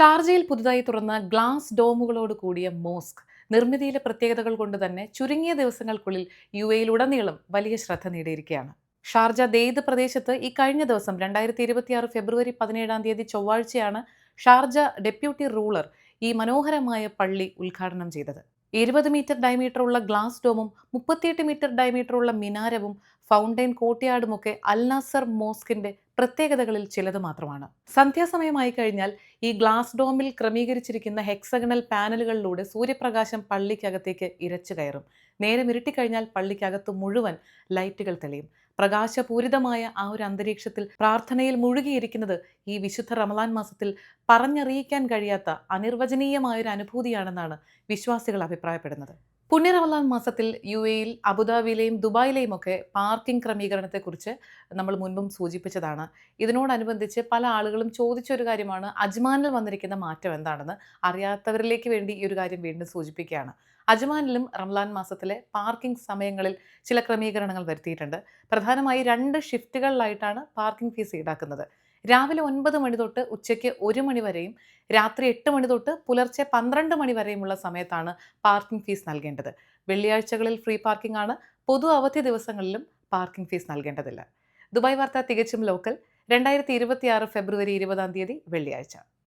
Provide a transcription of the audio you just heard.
ഷാർജയിൽ പുതുതായി തുറന്ന ഗ്ലാസ് ഡോമുകളോട് കൂടിയ മോസ്ക് നിർമ്മിതിയിലെ പ്രത്യേകതകൾ കൊണ്ട് തന്നെ ചുരുങ്ങിയ ദിവസങ്ങൾക്കുള്ളിൽ യുഎയിലുടനീളം വലിയ ശ്രദ്ധ നേടിയിരിക്കുകയാണ്. ഷാർജ ദെയ്ദ് പ്രദേശത്ത് ഈ കഴിഞ്ഞ ദിവസം 2026 ഫെബ്രുവരി 17 തീയതി ചൊവ്വാഴ്ചയാണ് ഷാർജ ഡെപ്യൂട്ടി റൂളർ ഈ മനോഹരമായ പള്ളി ഉദ്ഘാടനം ചെയ്തത്. 20 മീറ്റർ ഡയമീറ്റർ ഉള്ള ഗ്ലാസ് ഡോമും 38 മീറ്റർ ഡയമീറ്റർ ഉള്ള മിനാരവും ഫൗണ്ടെയിൻ കോർട്ട്യാർഡുമൊക്കെ അൽ നാസർ മോസ്കിന്റെ പ്രത്യേകതകളിൽ ചിലത് മാത്രമാണ്. സന്ധ്യാസമയമായി കഴിഞ്ഞാൽ ഈ ഗ്ലാസ് ഡോമിൽ ക്രമീകരിച്ചിരിക്കുന്ന ഹെക്സഗണൽ പാനലുകളിലൂടെ സൂര്യപ്രകാശം പള്ളിക്കകത്തേക്ക് ഇരച്ചു കയറും. നേരം ഇരുട്ടിക്കഴിഞ്ഞാൽ പള്ളിക്കകത്ത് മുഴുവൻ ലൈറ്റുകൾ തെളിയും. പ്രകാശപൂരിതമായ ആ ഒരു അന്തരീക്ഷത്തിൽ പ്രാർത്ഥനയിൽ മുഴുകിയിരിക്കുന്നത് ഈ വിശുദ്ധ റമളാൻ മാസത്തിൽ പറഞ്ഞറിയിക്കാൻ കഴിയാത്ത അനിർവചനീയമായൊരു അനുഭൂതിയാണെന്നാണ് വിശ്വാസികൾ അഭിപ്രായപ്പെടുന്നത്. പുണ്യ റമളാൻ മാസത്തിൽ യുഎയിൽ അബുദാബിയിലെയും ദുബായിലെയും ഒക്കെ പാർക്കിംഗ് ക്രമീകരണത്തെക്കുറിച്ച് നമ്മൾ മുൻപും സൂചിപ്പിച്ചതാണ്. ഇതിനോടനുബന്ധിച്ച് പല ആളുകളും ചോദിച്ചൊരു കാര്യമാണ് അജ്മാനിൽ വന്നിരിക്കുന്ന മാറ്റം എന്താണെന്ന്. അറിയാത്തവരിലേക്ക് വേണ്ടി ഈ ഒരു കാര്യം വീണ്ടും സൂചിപ്പിക്കുകയാണ്. അജ്മാനിലും റംലാൻ മാസത്തിലെ പാർക്കിംഗ് സമയങ്ങളിൽ ചില ക്രമീകരണങ്ങൾ വരുത്തിയിട്ടുണ്ട്. പ്രധാനമായി 2 ഷിഫ്റ്റുകളിലായിട്ടാണ് പാർക്കിംഗ് ഫീസ് ഈടാക്കുന്നത്. രാവിലെ 9 മണി തൊട്ട് ഉച്ചയ്ക്ക് 1 മണി വരെയും രാത്രി 8 മണി തൊട്ട് പുലർച്ചെ 12 മണി വരെയുമുള്ള സമയത്താണ് പാർക്കിംഗ് ഫീസ് നൽകേണ്ടത്. വെള്ളിയാഴ്ചകളിൽ ഫ്രീ പാർക്കിംഗ് ആണ്. പൊതു അവധി ദിവസങ്ങളിലും പാർക്കിംഗ് ഫീസ് നൽകേണ്ടതില്ല. ദുബായ് വാർത്ത തികച്ചും ലോക്കൽ. 2026 ഫെബ്രുവരി 20 വെള്ളിയാഴ്ച.